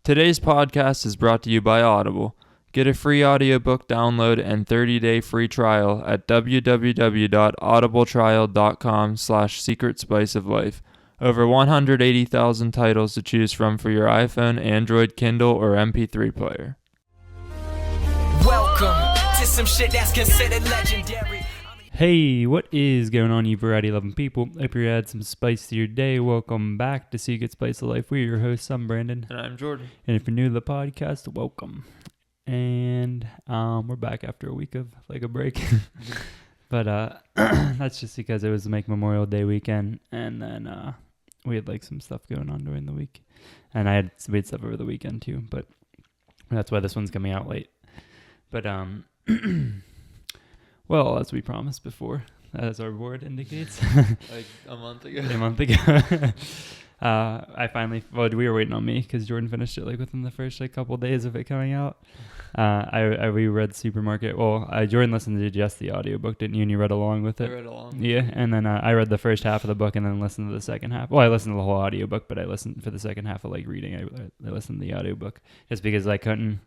Today's podcast is brought to you by Audible. Get a free audiobook download and 30-day free trial at www.audibletrial.com/secretspiceoflife. Over 180,000 titles to choose from for your iPhone, Android, Kindle, or MP3 player. Welcome to some shit that's considered legendary. Hey, what is going on, you variety-loving people? Hope you had some spice to your day. Welcome back to Secret Spice of Life. We're your hosts. I'm Brandon. And I'm Jordan. And if you're new to the podcast, welcome. And we're back after a week of like a break. But that's just because it was like Memorial Day weekend. And then we had like some stuff going on during the week. And we had stuff over the weekend too. But that's why this one's coming out late. But well, as we promised before, as our board indicates. Like a month ago. We were waiting on me because Jordan finished it like within the first couple of days of it coming out. I reread Supermarket. Well, Jordan listened to just the audiobook, didn't you? And you read along with it? I read along. Yeah, and then I read the first half of the book and then listened to the second half. Well, I listened to the whole audiobook, but I listened for the second half of like reading. I listened to the audiobook just because I couldn't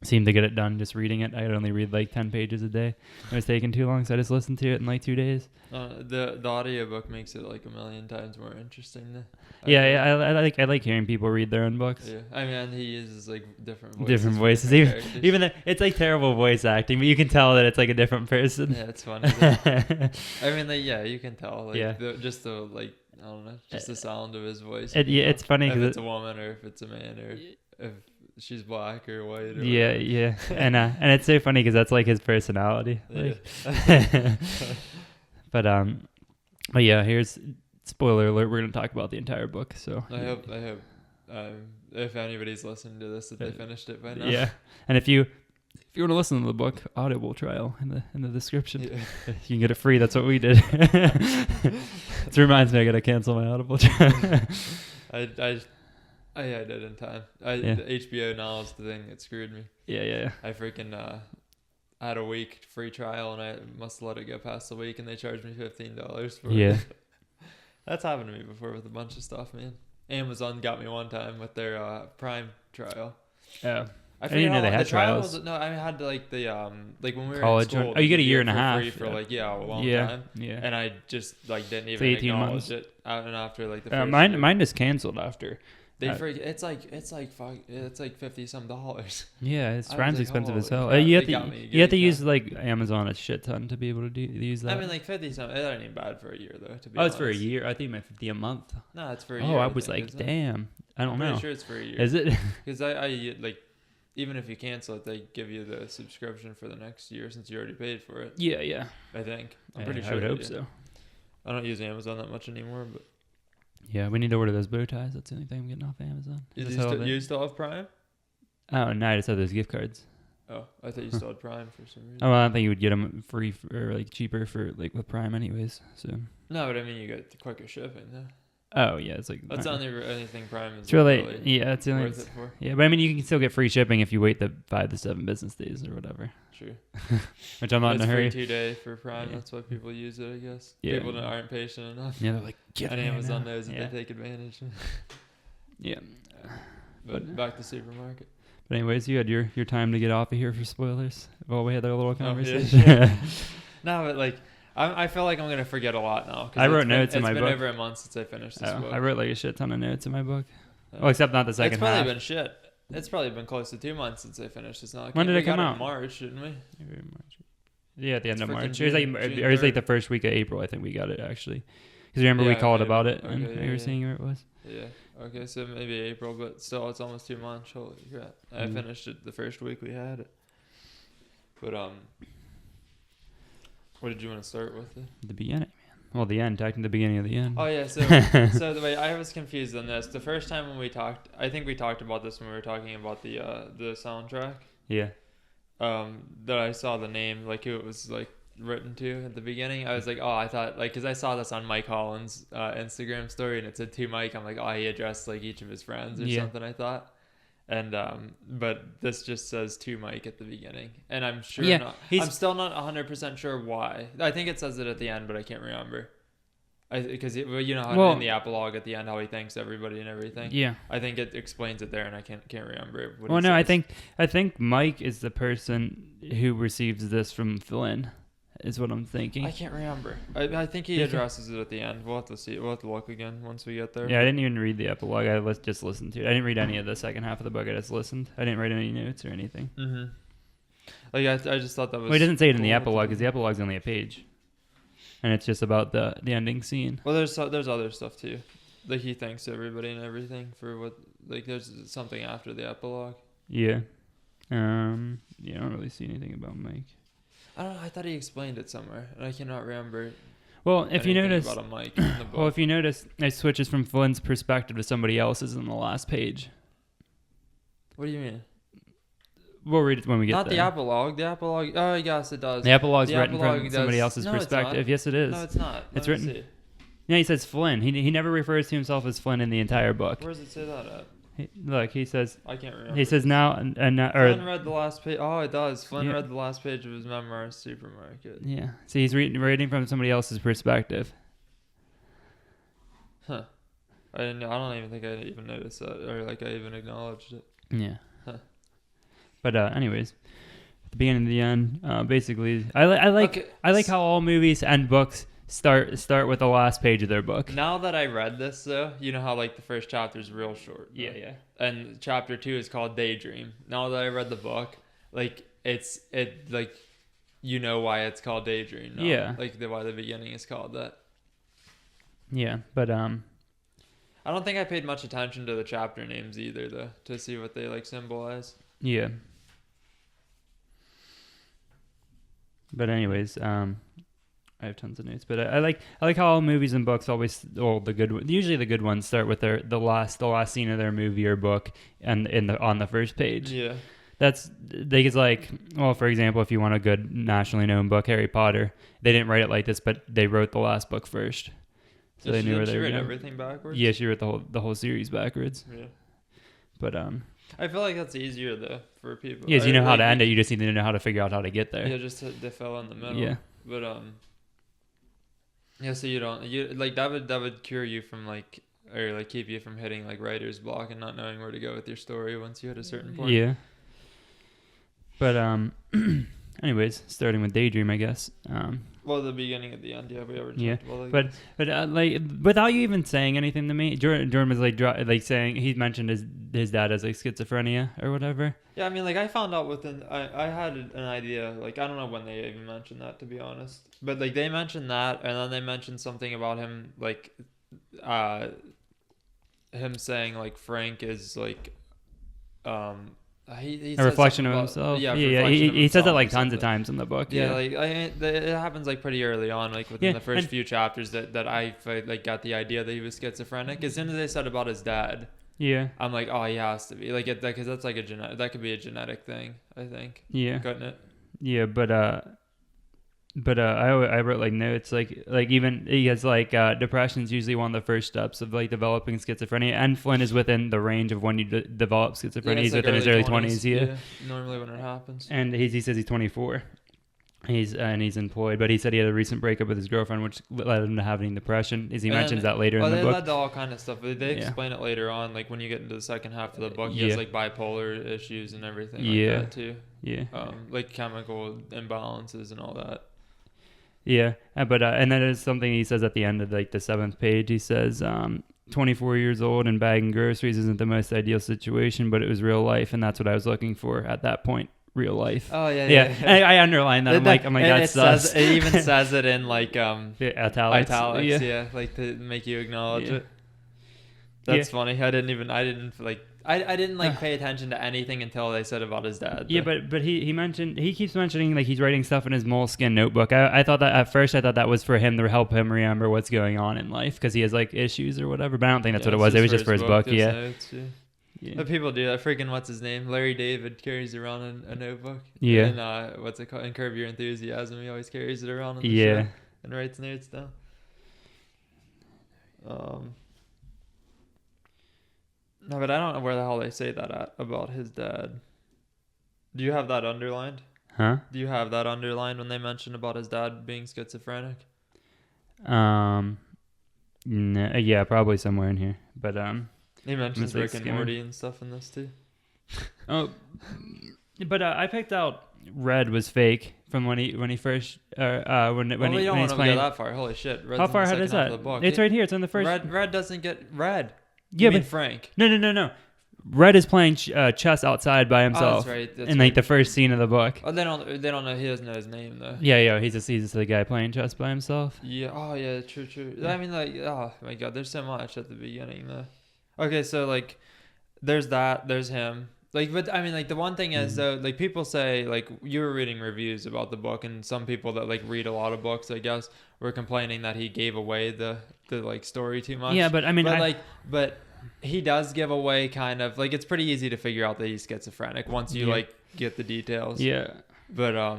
seem to get it done just reading it. I could only read like 10 pages a day. It was taking too long, so I just listened to it in like 2 days. The audiobook makes it like a million times more interesting. I like hearing people read their own books. Yeah, I mean, he uses like different voices. Even though it's like terrible voice acting, but you can tell that it's like a different person. Yeah, it's funny. I mean, like, yeah, you can tell. Like, yeah. Just the like, I don't know, just the sound of his voice. It's funny if because it's a woman or if it's a man or if she's black or white. Or yeah. And it's so funny because that's like his personality. Like. Yeah. But yeah, here's spoiler alert. We're gonna talk about the entire book. So I hope if anybody's listening to this that they finished it by now. Yeah, and if you want to listen to the book, Audible trial in the description. Yeah. You can get it free. That's what we did. It reminds me I gotta cancel my Audible trial. I did in time. The HBO now is the thing that screwed me. Yeah. I freaking I had a week free trial and I must let it go past the week and they charged me $15 for it. That's happened to me before with a bunch of stuff, man. Amazon got me one time with their Prime trial. Yeah. I didn't know they had trials. I had like the like when we were college. in school. Oh, you get a year and a half free for a long time. Yeah. And I just like didn't even acknowledge it. And after like the first mine just canceled after. It's like $50-some. Yeah, Prime's expensive as hell. You have to use like Amazon a shit ton to be able to use that. I mean, like 50-some. It ain't even bad for a year though. To be honest. It's for a year. I think it meant $50 a month. No, it's for a year. Oh, I was like, damn. I don't know. I'm pretty sure it's for a year. Is it? Because I like, even if you cancel it, they give you the subscription for the next year since you already paid for it. Yeah. I think. I'm pretty sure. I would hope so. I don't use Amazon that much anymore, but. Yeah, we need to order those bow ties. That's the only thing I'm getting off Amazon. You still have Prime? Oh, no, I just have those gift cards. Oh, I thought you still had Prime for some reason. Oh, well, I think you would get them free or like cheaper for like with Prime anyways. So. No, but I mean you get the quicker shipping though. Oh yeah, it's like that's the only anything Prime is. It's really it's the only worth it for. Yeah, but I mean you can still get free shipping if you wait the 5 to 7 business days or whatever. True. Which I'm not in a hurry. It's free 2-day for Prime. Yeah. That's why people use it, I guess. Yeah. People aren't patient enough. Yeah, they're like, and Amazon knows that they take advantage. Yeah. But back to Supermarket. But anyways, you had your time to get off of here for spoilers. Well, we had our little Oh, conversation. yeah. No, but like. I feel like I'm gonna forget a lot now. I wrote notes in my book. It's been over a month since I finished this book. I wrote like a shit ton of notes in my book. Well, except not the second half. It's probably been shit. It's probably been close to 2 months since I finished. It's not like when did it come out? In March, shouldn't we? Maybe March. Yeah, at the end of March. June, it was like the first week of April. I think we got it actually. Because remember we called about it and we were seeing where it was. Yeah. Okay, so maybe April, but still, it's almost 2 months. Holy crap! I finished it the first week we had it. But what did you want to start with? The beginning, man. Well, the end. Talking the beginning of the end. Oh yeah. So the way I was confused on this, the first time when we talked, I think we talked about this when we were talking about the soundtrack. Yeah. That I saw the name, like who it was like written to at the beginning. I was like, oh, I thought like because I saw this on Mike Holland's Instagram story and it said to Mike. I'm like, oh, he addressed like each of his friends or something. I thought. And but this just says to Mike at the beginning, and I'm sure I'm still not 100% sure why. I think it says it at the end, but I can't remember. Because you know how Well- in the epilogue at the end how he thanks everybody and everything. Yeah. I think it explains it there, and I can't remember. What Well, he no, says. I think Mike is the person who receives this from Flynn, is what I'm thinking. I can't remember. I think he addresses it at the end. We'll have to see. We'll have to look again once we get there. Yeah, I didn't even read the epilogue. Just listened to it. I didn't read any of the second half of the book. I just listened. I didn't write any notes or anything. Mm-hmm. Like I just thought that was. Well, he doesn't say it in the cool. epilogue because the epilogue's only a page, and it's just about the ending scene. Well, there's other stuff too. Like he thanks everybody and everything for what. Like there's something after the epilogue. Yeah. Yeah, I don't really see anything about Mike. I don't know. I thought he explained it somewhere, and I cannot remember. Well, if you anything notice, about a Mike in the book. well, if you notice, it switches from Flynn's perspective to somebody else's in the last page. What do you mean? We'll read it when we get Not there. the epilogue. The epilogue. Oh, yes, it does. The epilogue's The written epilogue from somebody does- else's No, it's perspective. not. Yes, it is. No, it's not. It's Let me written- see. Yeah, he says Flynn. He never refers to himself as Flynn in the entire book. Where does it say that at? Look, he says I can't remember. he says now Flynn read the last page. Oh, it does. Flynn Yeah. read the last page of his memoir, Supermarket. yeah. See, he's reading from somebody else's perspective. Huh. I don't even think I even noticed that, or like I even acknowledged it. Yeah. Huh. But anyways, at the beginning and the end, basically, I like Okay, how all movies and books start with the last page of their book. Now that I read this, though, you know how like the first chapter is real short. Yeah, right? yeah. And chapter 2 is called Daydream. Now that I read the book, like like you know why it's called Daydream. Now. Yeah. Like why the beginning is called that. Yeah, but I don't think I paid much attention to the chapter names either, though, to see what they like symbolize. yeah. But anyways, I have tons of notes, but I like how all movies and books always, well, usually the good ones start with the last scene of their movie or book and on the first page. Yeah. That's like, well, for example, if you want a good nationally known book, Harry Potter, they didn't write it like this, but they wrote the last book first, so they knew where they were read going. everything backwards. Yeah, she wrote the whole series backwards. Yeah. But I feel like that's easier though for people. yes, you know how Like, to end it. You just need to know how to figure out how to get there. Yeah, just they fell in the middle. Yeah. But yeah. So you like that would cure you from like or like keep you from hitting like writer's block and not knowing where to go with your story once you hit a certain point. Yeah. But anyways, starting with Daydream, I guess. Well, the beginning at the end, yeah, we already Yeah, talked about like but like without you even saying anything to me, Jordan was like saying he mentioned his dad has like schizophrenia or whatever. Yeah, I mean, like I found out within I had an idea. Like I don't know when they even mentioned that, to be honest. But like they mentioned that, and then they mentioned something about him, like, him saying like Frank is like, he A reflection said of something himself. Yeah, yeah. reflection of He says it himself like or tons of something. times in the book. Yeah, Yeah, like it happens like pretty early on, like within Yeah, the first and- few chapters that I like got the idea that he was schizophrenic. As soon as they said about his dad, yeah, I'm like, oh, he has to be like it because that's like that could be a genetic thing, I think, yeah, couldn't it? yeah. But I wrote like notes like even he has like depression is usually one of the first steps of like developing schizophrenia, and Flynn is within the range of when you develop schizophrenia. Yeah, He's it's like within his early 20s. Yeah. Normally when it happens. And he says he's 24. He's employed, but he said he had a recent breakup with his girlfriend, which led him to having depression. He mentions that later in the they book. led to all kind of stuff. They Yeah. explain it later on, like when you get into the second half of the book. He Yeah. has like bipolar issues and everything Yeah. like that too. Yeah, Like chemical imbalances and all that. yeah. But and that is something he says at the end of like the 7th page. He says, 24 years old and bagging groceries isn't the most ideal situation, but it was real life, and that's what I was looking for at that point. Real life. Oh yeah, Yeah, I underlined that. I'm like, and that's sus. it even says it in like Italics. italics, Yeah. like to make you acknowledge Yeah. it. That's funny. I didn't pay attention to anything until they said about his dad. Yeah, but he keeps mentioning like he's writing stuff in his moleskin notebook. I thought that at first that was for him to help him remember what's going on in life because he has like issues or whatever. But I don't think that's what it was. It was just for his book. his Yeah. notes, yeah. Yeah. But people do that. Freaking what's his name? Larry David carries around a notebook. Yeah. And what's it called? In Curb Your Enthusiasm, he always carries it around on the Yeah. show and writes notes down. No, but I don't know where the hell they say that at about his dad. Do you have that underlined? Huh? Do you have that underlined when they mention about his dad being schizophrenic? Yeah, probably somewhere in here. But He mentions like Rick and skimming. Morty and stuff in this too. oh, but I picked out Red was fake from when he first when Well, we when don't he's want to playing. go that far. Holy shit! Red's How in far the ahead is second half that? of the book. It's right here. It's in the first. Red doesn't get red. Yeah, You mean but Frank. no. Red is playing chess outside by himself. Oh, that's right. That's in right. like the first scene of the book. Oh, they don't know. He doesn't know his name though. Yeah, he's just the guy playing chess by himself. Yeah. Oh, yeah. True. I mean, like, oh my god, there's so much at the beginning though. Okay, so like, there's that. There's him. Like, but I mean, like, the one thing is though, like, people say, like, you were reading reviews about the book, and some people that like read a lot of books, I guess, were complaining that he gave away the like story too much. Yeah, but I mean, but he does give away kind of like, it's pretty easy to figure out that he's schizophrenic once you like get the details. Yeah. But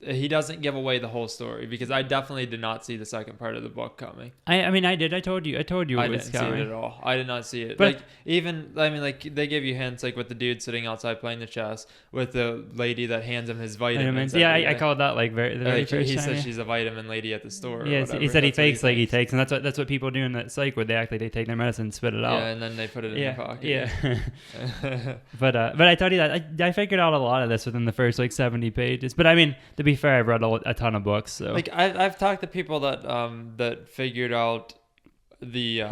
he doesn't give away the whole story, because I definitely did not see the second part of the book coming. I mean, I did. I told you. I It was didn't see coming. it at all. I did not see it. But- Like, even, I mean, like, they give you hints, like with the dude sitting outside playing the chess, with the lady that hands him his vitamins. Yeah, every I day. called that like the very Like, first he time. says Yeah. she's a vitamin lady at the store. Yeah, or whatever. he said he That's what fakes like he thinks. takes, and that's what people do in that psych where they act like they take their medicine and spit it out. Yeah, and then they put it in yeah, their pocket. yeah. But I told you that I figured out a lot of this within the first like 70 pages. But I mean, to be fair, I've read a ton of books, so Like, I've talked to people that figured out the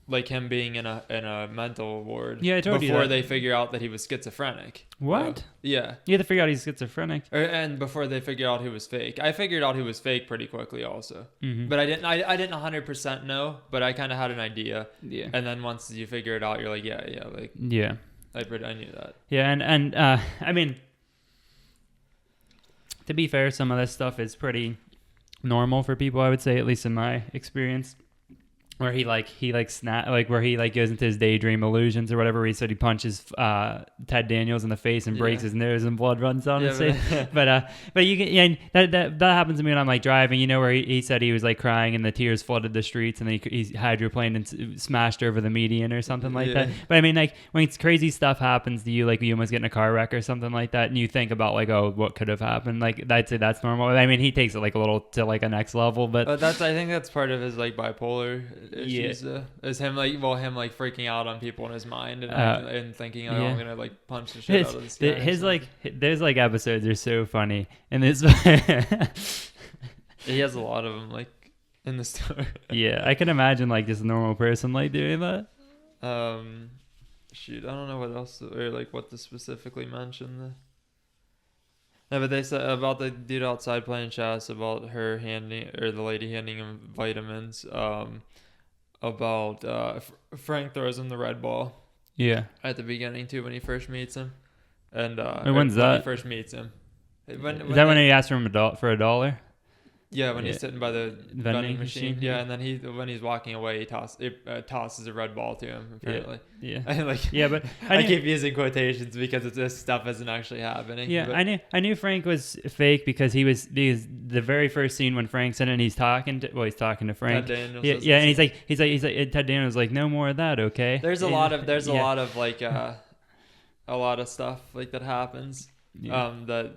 like him being in a mental ward. Yeah, I told you before that. they figure out that he was schizophrenic. What? Yeah. You have to figure out he's schizophrenic. And before they figured out he was fake. I figured out he was fake pretty quickly also. Mm-hmm. But I didn't 100% know, but I kind of had an idea. Yeah. And then once you figure it out, you're like, yeah, like, Yeah. I knew that. Yeah, and I mean, to be fair, some of this stuff is pretty normal for people, I would say, at least in my experience. Where he snap, like where he like goes into his daydream illusions or whatever. Where he said he punches Ted Daniels in the face and breaks his nose and blood runs down his face. But you can, that happens to me when I'm like driving. You know, where he said he was like crying and the tears flooded the streets and he hydroplaned and smashed over the median or something like that. But I mean, like when it's crazy stuff happens to you, like you almost get in a car wreck or something like that, and you think about like, oh, what could have happened? Like I'd say that's normal. I mean, he takes it like a little to like a next level, but I think that's part of his like bipolar issues. Is him freaking out on people in his mind and thinking, oh, I'm gonna like punch the shit out of this guy. There's like episodes are so funny, and this he has a lot of them like in the story. Yeah, I can imagine like just a normal person like doing that. Shoot, I don't know what else or like what to specifically mention. No, but they said about the dude outside playing chess, about her handing or the lady handing him vitamins. About Frank throws him the red ball. Yeah. At the beginning too, when he first meets him, and when's that? He first meets him. Is that when he asked for $1? Yeah, when he's sitting by the vending machine. Yeah, yeah. and then when he's walking away, he tosses a red ball to him. Apparently. Yeah. And like, yeah, but I keep using quotations because this stuff isn't actually happening. Yeah, but I knew Frank was fake because because the very first scene when Frank's in it and he's talking to Frank. Ted Daniels and he's like Ted Daniels like, no more of that, okay? There's a lot of like a lot of stuff like that happens. That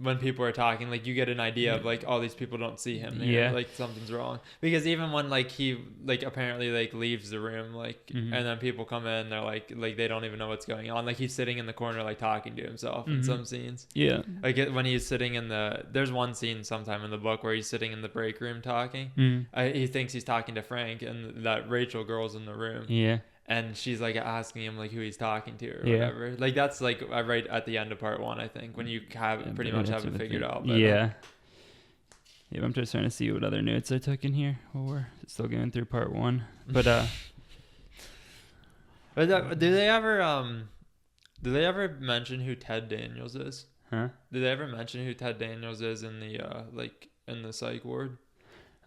when people are talking, like you get an idea of like, oh, these people don't see him here. Yeah. Like something's wrong. Because even when like he like apparently like leaves the room, like and then people come in, they're like they don't even know what's going on. Like he's sitting in the corner like talking to himself in some scenes. Yeah. Like when he's sitting in there's one scene sometime in the book where he's sitting in the break room talking. He thinks he's talking to Frank, and that Rachel girl's in the room. Yeah. And she's like asking him like who he's talking to or whatever. Like that's like right at the end of part 1, I think, when you pretty much have it figured out. But, yeah. I'm just trying to see what other notes I took in here while we're still going through part 1. But do they ever mention who Ted Daniels is? Huh? Did they ever mention who Ted Daniels is in the in the psych ward?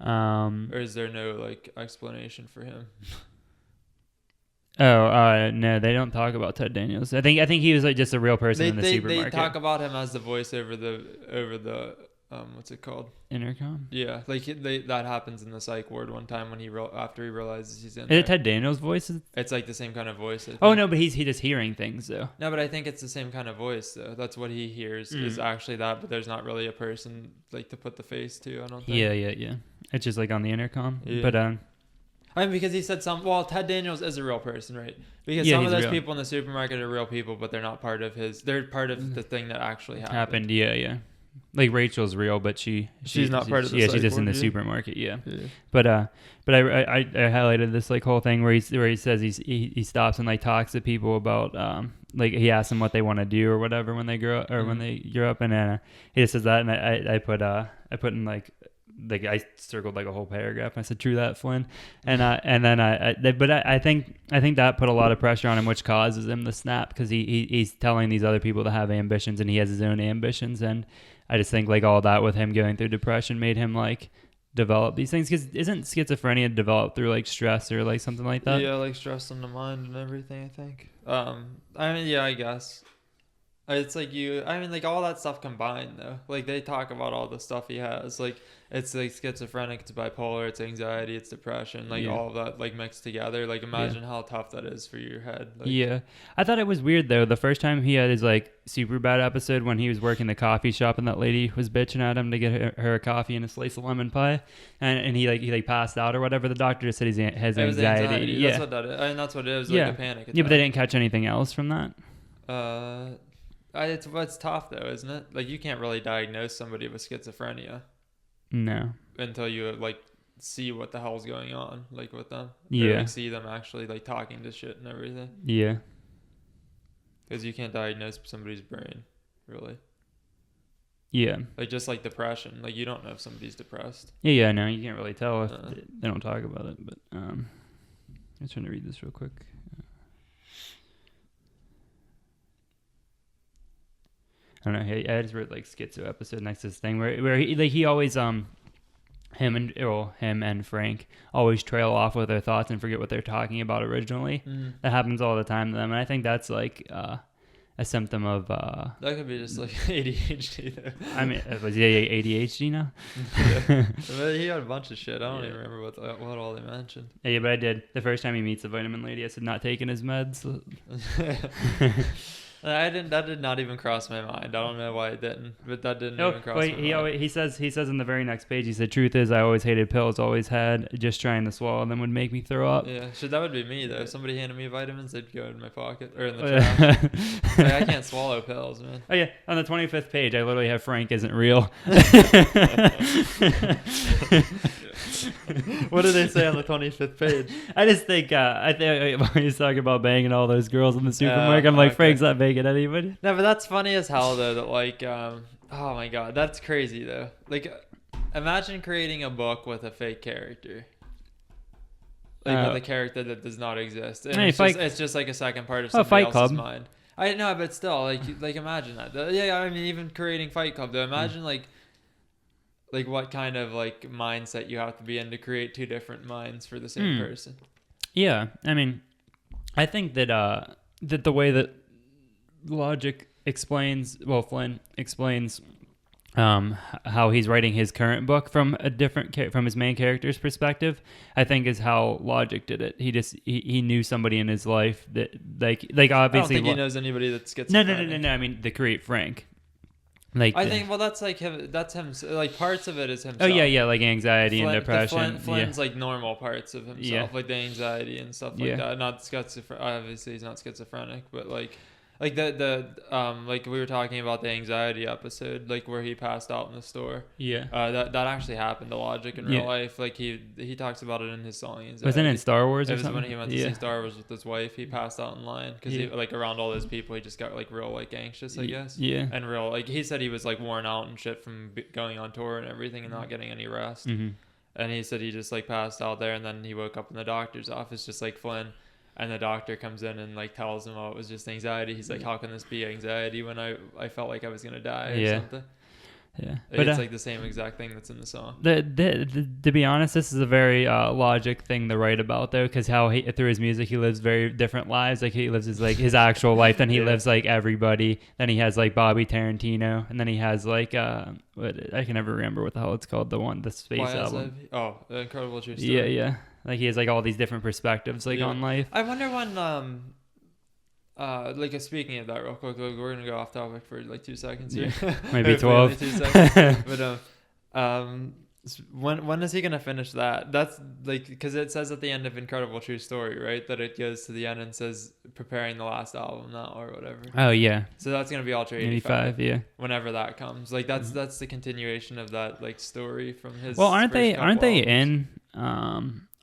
Or is there no like explanation for him? No, they don't talk about Ted Daniels. I think he was like just a real person in the supermarket. They talk about him as the voice over the what's it called? Intercom. Yeah, like that happens in the psych ward one time when after he realizes he's in Is there. it Ted Daniels' voice? It's like the same kind of voice. I Oh think. no, but he's just hearing things though. No, but I think it's the same kind of voice though. That's what he hears is actually that, but there's not really a person like to put the face to. I don't think. Yeah. It's just like on the intercom. Yeah. But I mean, because he said well, Ted Daniels is a real person, right? Because Yeah, some of he's those real. people in the supermarket are real people, but they're not part of they're part of the thing that actually happened. Yeah. Like Rachel's real, but she's not part of the yeah, she's psych just in the ward, yeah. supermarket. Yeah. But I highlighted this like whole thing where he says he stops and like talks to people about like he asks them what they want to do or whatever when they grow up or when they grow up, and he just says that, and I put in like I circled like a whole paragraph. I said, "True that, Flynn," and then I think that put a lot of pressure on him, which causes him to snap because he's telling these other people to have ambitions and he has his own ambitions, and I just think like all that with him going through depression made him like develop these things, because isn't schizophrenia developed through like stress or like something like that? Yeah, like stress on the mind and everything. I think. I mean, yeah, I guess. It's like like all that stuff combined though. Like they talk about all the stuff he has. Like it's like schizophrenic, it's bipolar, it's anxiety, it's depression. Like all of that like mixed together. Like imagine how tough that is for your head. Like, yeah, I thought it was weird though. The first time he had his like super bad episode when he was working the coffee shop and that lady was bitching at him to get her a coffee and a slice of lemon pie, and he passed out or whatever. The doctor just said he has it was anxiety. Yeah, that's what that is. I mean, that's what it is. Like a panic attack. Yeah, but they didn't catch anything else from that. It's tough though, isn't it? Like you can't really diagnose somebody with schizophrenia. No. Until you like see what the hell's going on, like with them. Yeah. Or, like, see them actually like talking to shit and everything. Yeah. Because you can't diagnose somebody's brain, really. Yeah. Like just like depression, like you don't know if somebody's depressed. Yeah. No, you can't really tell if they don't talk about it. But I'm trying to read this real quick. I don't know. I just wrote like schizo episode next to this thing where he always him and Frank always trail off with their thoughts and forget what they're talking about originally. That happens all the time to them, and I think that's like a symptom of that could be just like ADHD though. I mean, was he ADHD now? Yeah. But he had a bunch of shit. I don't even remember what all they mentioned. Yeah, but I did. The first time he meets the vitamin lady, I said not taking his meds. That did not even cross my mind. I don't know why it didn't, but that didn't even cross my mind. He says in the very next page, he said, "Truth is, I always hated pills. Always had. Just trying to swallow them would make me throw up." Yeah, that would be me though. If somebody handed me vitamins, they'd go in my pocket or in the trash. Like, I can't swallow pills, man. Oh yeah, on the 25th page, I literally have Frank isn't real. What did they say on the 25th page? I just think when he's talking about banging all those girls in the supermarket, I'm like, Frank's not banging anybody. No, but that's funny as hell though. That like, oh my god, that's crazy though. Like, imagine creating a book with a fake character. Like with a character that does not exist. And it's just like a second part of somebody else's mind. I know, but still, like imagine that. Yeah, I mean, even creating Fight Club though. Imagine like what kind of like mindset you have to be in to create two different minds for the same person. Yeah, I mean, I think that that the way that Logic explains, Flynn explains how he's writing his current book from a different from his main character's perspective, I think is how Logic did it. He knew somebody in his life that like obviously. I don't think he knows anybody that's schizophrenic. No. I mean, to create Frank. Like I think that's like him. That's him. Like parts of it is himself. Oh yeah, like anxiety and depression. Flynn's like normal parts of himself, like the anxiety and stuff like that. Not schizophrenic. Obviously, he's not schizophrenic, but like the like we were talking about the anxiety episode, like where he passed out in the store. Yeah. That actually happened to Logic in real life. Like he talks about it in his song. Anxiety. Wasn't it in Star Wars or something? It was when he went to see Star Wars with his wife. He passed out in line because he like around all those people. He just got like real like anxious, I guess. Yeah. And real like he said he was like worn out and shit from going on tour and everything and not getting any rest. Mm-hmm. And he said he just like passed out there and then he woke up in the doctor's office just like Flynn. And the doctor comes in and like tells him, "Oh, it was just anxiety." He's like, "How can this be anxiety when I felt like I was gonna die or something?" Yeah, But it's like the same exact thing that's in the song. To be honest, this is a very logic thing to write about, though, because how through his music he lives very different lives. Like he lives his actual life, then he lives like everybody. Then he has like Bobby Tarantino, and then he has like I can never remember what the hell it's called. The space album. Oh, The Incredible True Story. Yeah. Like he has like all these different perspectives on life. I wonder when like speaking of that real quick, like, we're gonna go off topic for like 2 seconds here. Maybe 12. 2 seconds. But when is he gonna finish that? That's like, because it says at the end of Incredible True Story, right, that it goes to the end and says preparing the last album now or whatever. Oh yeah. So that's gonna be Ultra 85. Yeah. Whenever that comes, like that's the continuation of that like story from his. Well, aren't they albums. in?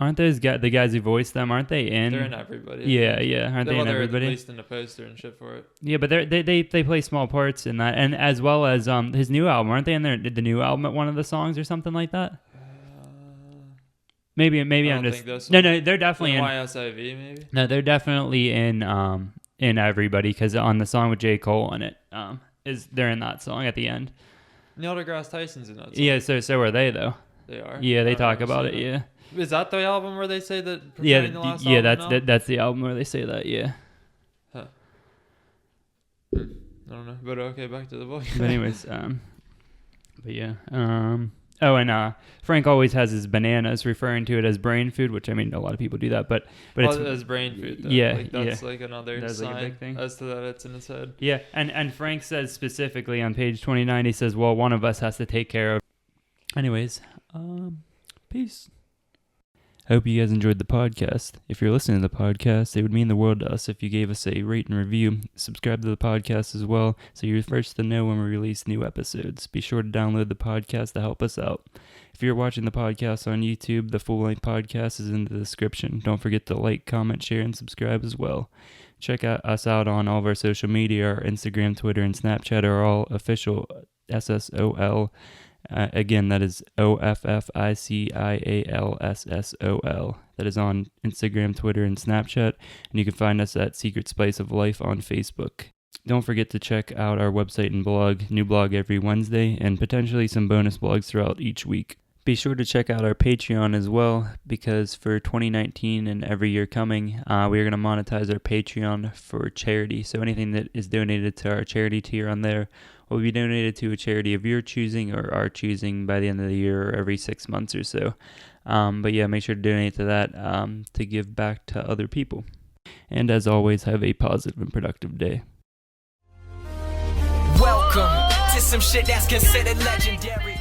Aren't those the guys who voiced them? Aren't they in? They're in everybody. Yeah. Aren't they in everybody? They're released in the poster and shit for it. Yeah, but they play small parts in that, and as well as his new album. Aren't they in there? The new album at one of the songs or something like that? Maybe I'm just no. They're definitely in YSIV maybe. No, they're definitely in everybody, because on the song with J. Cole on it they're in that song at the end. Neil deGrasse Tyson's in that song. Yeah, so are they though. They are. Yeah, they talk about it. Yeah. Is that the album where they say that? Yeah, the last album that's the album where they say that. Yeah. Huh. I don't know, but okay, back to the book. But anyways, but yeah, oh, and Frank always has his bananas, referring to it as brain food, which I mean, a lot of people do that, but it's as brain food. Though. Yeah, like, that's like another that's sign like a big thing. as to that it's in his head. Yeah, and Frank says specifically on page 29, he says, "Well, one of us has to take care of." Anyways, peace. I hope you guys enjoyed the podcast. If you're listening to the podcast, it would mean the world to us if you gave us a rate and review. Subscribe to the podcast as well, so you're first to know when we release new episodes. Be sure to download the podcast to help us out. If you're watching the podcast on YouTube, the full-length podcast is in the description. Don't forget to like, comment, share, and subscribe as well. Check us out on all of our social media. Our Instagram, Twitter, and Snapchat are all official SSOL. Again, that is OFFICIALSSOL. That is on Instagram, Twitter, and Snapchat. And you can find us at Secret Spice of Life on Facebook. Don't forget to check out our website and blog. New blog every Wednesday, and potentially some bonus blogs throughout each week. Be sure to check out our Patreon as well, because for 2019 and every year coming, we are going to monetize our Patreon for charity. So anything that is donated to our charity tier on there will be donated to a charity of your choosing or our choosing by the end of the year or every 6 months or so. But yeah, make sure to donate to that to give back to other people. And as always, have a positive and productive day. Welcome to some shit that's considered legendary.